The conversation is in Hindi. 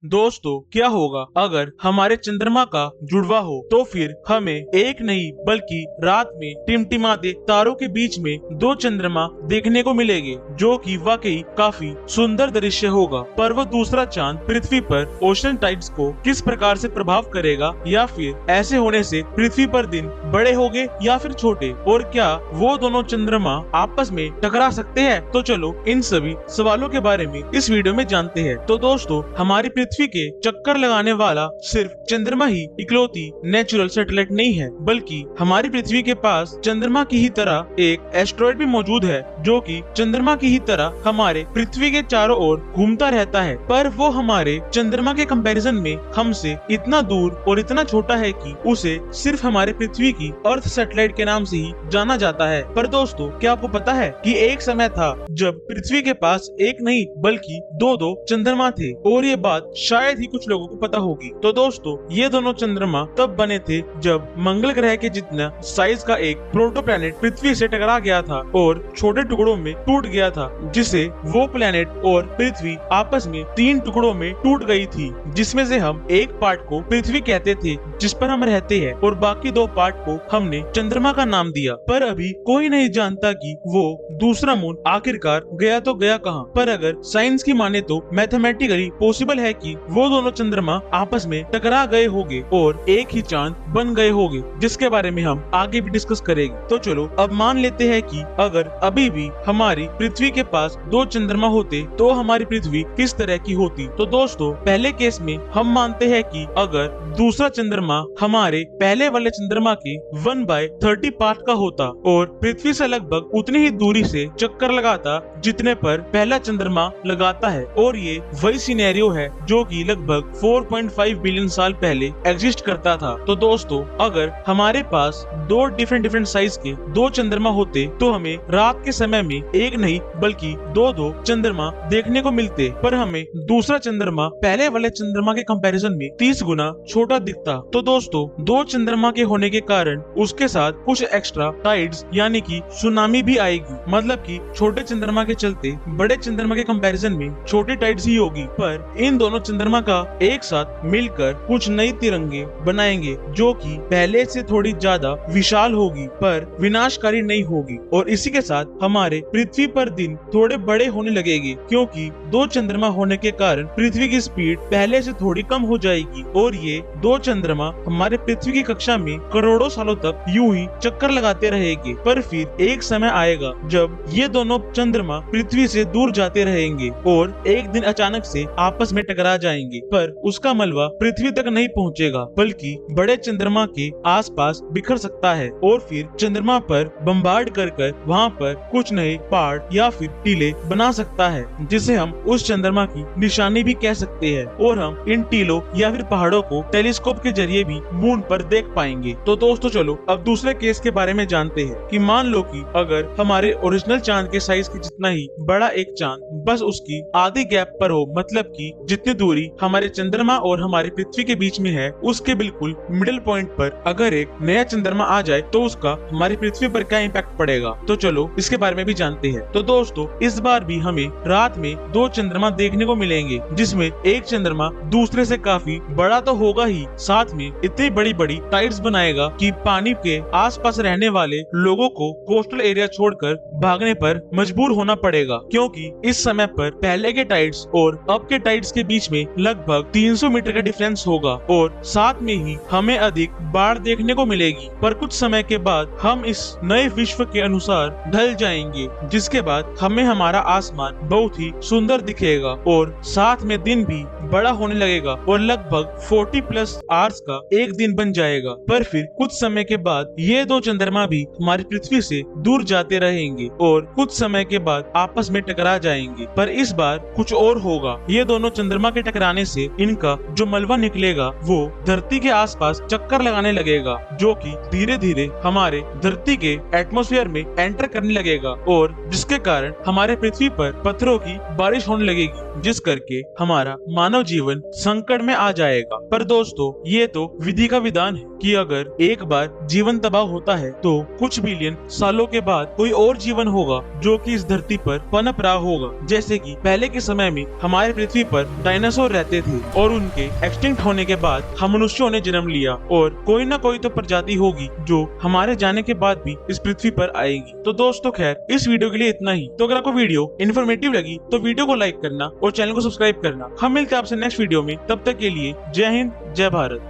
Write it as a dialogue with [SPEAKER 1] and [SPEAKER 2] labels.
[SPEAKER 1] दोस्तों, क्या होगा अगर हमारे चंद्रमा का जुड़वा हो? तो फिर हमें एक नहीं बल्कि रात में टिमटिमाते तारों के बीच में दो चंद्रमा देखने को मिलेंगे, जो कि वाकई काफी सुंदर दृश्य होगा। पर वो दूसरा चांद पृथ्वी पर ओशन टाइड्स को किस प्रकार से प्रभाव करेगा, या फिर ऐसे होने से पृथ्वी पर दिन बड़े होंगे या फिर छोटे, और क्या वो दोनों चंद्रमा आपस में टकरा सकते हैं? तो चलो इन सभी सवालों के बारे में इस वीडियो में जानते हैं। तो दोस्तों, हमारी पृथ्वी के चक्कर लगाने वाला सिर्फ चंद्रमा ही इकलौती नेचुरल सैटेलाइट नहीं है, बल्कि हमारी पृथ्वी के पास चंद्रमा की ही तरह एक एस्ट्रॉयड भी मौजूद है, जो कि चंद्रमा की ही तरह हमारे पृथ्वी के चारों ओर घूमता रहता है। पर वो हमारे चंद्रमा के कंपैरिजन में हमसे इतना दूर और इतना छोटा है कि उसे सिर्फ हमारे पृथ्वी की अर्थ सैटेलाइट के नाम से ही जाना जाता है। पर दोस्तों, क्या आपको पता है कि एक समय था जब पृथ्वी के पास एक नहीं बल्कि दो दो चंद्रमा थे, और ये बात शायद ही कुछ लोगों को पता होगी। तो दोस्तों, ये दोनों चंद्रमा तब बने थे जब मंगल ग्रह के जितना साइज का एक प्रोटो प्लैनेट पृथ्वी से टकरा गया था और छोटे टुकड़ों में टूट गया था, जिसे वो प्लैनेट और पृथ्वी आपस में 3 टुकड़ों में टूट गई थी, जिसमें से हम एक पार्ट को पृथ्वी कहते थे जिस पर हम रहते हैं, और बाकी 2 पार्ट को हमने चंद्रमा का नाम दिया। पर अभी कोई नहीं जानता कि वो दूसरा मून आखिरकार गया तो गया कहाँ। पर अगर साइंस की माने तो मैथमेटिकली पॉसिबल है कि वो दोनों चंद्रमा आपस में टकरा गए होंगे और एक ही चांद बन गए होंगे, जिसके बारे में हम आगे भी डिस्कस करेंगे। तो चलो अब मान लेते हैं कि अगर अभी भी हमारी पृथ्वी के पास 2 चंद्रमा होते तो हमारी पृथ्वी किस तरह की होती। तो दोस्तों, पहले केस में हम मानते हैं कि अगर दूसरा चंद्रमा हमारे पहले वाले चंद्रमा के 1/30 पार्ट का होता और पृथ्वी से लगभग उतनी ही दूरी से चक्कर लगाता जितने पर पहला चंद्रमा लगाता है, और ये वही सिनेरियो है जो कि लगभग 4.5 बिलियन साल पहले एग्जिस्ट करता था। तो दोस्तों, अगर हमारे पास 2 डिफरेंट साइज के 2 चंद्रमा होते तो हमें रात के समय में एक नहीं बल्कि 2 चंद्रमा देखने को मिलते, पर हमें दूसरा चंद्रमा पहले वाले चंद्रमा के कंपैरिजन में 30 गुना छोटा दिखता। तो दोस्तों, 2 चंद्रमा के होने के कारण उसके साथ कुछ एक्स्ट्रा टाइड्स यानी कि सुनामी भी आएगी, मतलब कि छोटे चंद्रमा के चलते बड़े चंद्रमा के कंपैरिजन में छोटी टाइड्स ही होगी। पर इन दोनों चंद्रमा का एक साथ मिलकर कुछ नई तिरंगे बनाएंगे, जो कि पहले से थोड़ी ज्यादा विशाल होगी पर विनाशकारी नहीं होगी, और इसी के साथ हमारे पृथ्वी पर दिन थोड़े बड़े होने लगेंगे, क्योंकि 2 चंद्रमा होने के कारण पृथ्वी की स्पीड पहले से थोड़ी कम हो जाएगी, और ये 2 चंद्रमा हमारे पृथ्वी की कक्षा में करोड़ों सालों तक यूं ही चक्कर लगाते रहेंगे। पर फिर एक समय आएगा जब ये दोनों चंद्रमा पृथ्वी से दूर जाते रहेंगे और एक दिन अचानक से आपस में टकरा जाएंगे, पर उसका मलबा पृथ्वी तक नहीं पहुंचेगा बल्कि बड़े चंद्रमा के आसपास बिखर सकता है, और फिर चंद्रमा पर बम्बार्ड कर वहाँ पर कुछ नए पहाड़ या फिर टीले बना सकता है, जिसे हम उस चंद्रमा की निशानी भी कह सकते हैं, और हम इन टीलों या फिर पहाड़ों को टेलीस्कोप के जरिए भी मून पर देख पाएंगे। तो दोस्तों, चलो अब दूसरे केस के बारे में जानते हैं कि मान लो कि अगर हमारे ओरिजिनल चांद के साइज के जितना ही बड़ा एक चांद बस उसकी आधी गैप पर हो, मतलब कि जितनी दूरी हमारे चंद्रमा और हमारी पृथ्वी के बीच में है उसके बिल्कुल मिडिल पॉइंट पर अगर एक नया चंद्रमा आ जाए तो उसका हमारी पृथ्वी पर क्या इम्पैक्ट पड़ेगा। तो चलो इसके बारे में भी जानते हैं। तो दोस्तों, इस बार भी हमें रात में 2 चंद्रमा देखने को मिलेंगे, जिसमें एक चंद्रमा दूसरे से काफी बड़ा तो होगा ही, साथ में इतनी बड़ी बड़ी टाइड्स बनाएगा कि पानी के आसपास रहने वाले लोगों को कोस्टल एरिया छोड़कर भागने पर मजबूर होना पड़ेगा, क्योंकि इस समय पर पहले के टाइड्स और अब के टाइड्स के बीच में लगभग 300 मीटर का डिफरेंस होगा, और साथ में ही हमें अधिक बाढ़ देखने को मिलेगी। पर कुछ समय के बाद हम इस नए विश्व के अनुसार ढल जाएंगे, जिसके बाद हमें हमारा आसमान बहुत ही सुंदर दिखेगा और साथ में दिन भी बड़ा होने लगेगा और लगभग 40+ आवर्स का एक दिन बन जाएगा। पर फिर कुछ समय के बाद ये 2 चंद्रमा भी हमारी पृथ्वी से दूर जाते रहेंगे और कुछ समय के बाद आपस में टकरा जाएंगे। पर इस बार कुछ और होगा, ये दोनों चंद्रमा के टकराने से इनका जो मलबा निकलेगा वो धरती के आसपास चक्कर लगाने लगेगा, जो कि धीरे धीरे हमारे धरती के एटमॉस्फेयर में एंटर करने लगेगा, और जिसके कारण हमारे पृथ्वी पर पत्थरों की बारिश होने लगेगी, जिस करके हमारा मानव जीवन संकट में आ जाएगा। पर दोस्तों, ये तो विधि का विधान है कि अगर एक बार जीवन तबाह होता है तो कुछ बिलियन सालों के बाद कोई और जीवन होगा जो कि इस धरती पर पनप रहा होगा। जैसे कि पहले के समय में हमारे पृथ्वी पर डायनासोर रहते थे और उनके एक्सटिंक्ट होने के बाद हम मनुष्यों ने जन्म लिया, और कोई ना कोई तो प्रजाति होगी जो हमारे जाने के बाद भी इस पृथ्वी पर आएगी। तो दोस्तों खैर, इस वीडियो के लिए इतना ही। तो अगर आपको वीडियो इन्फॉर्मेटिव लगी तो वीडियो को लाइक करना और चैनल को सब्सक्राइब करना। हम मिलते हैं आपसे नेक्स्ट वीडियो में, तब तक के लिए जय हिंद, जय भारत।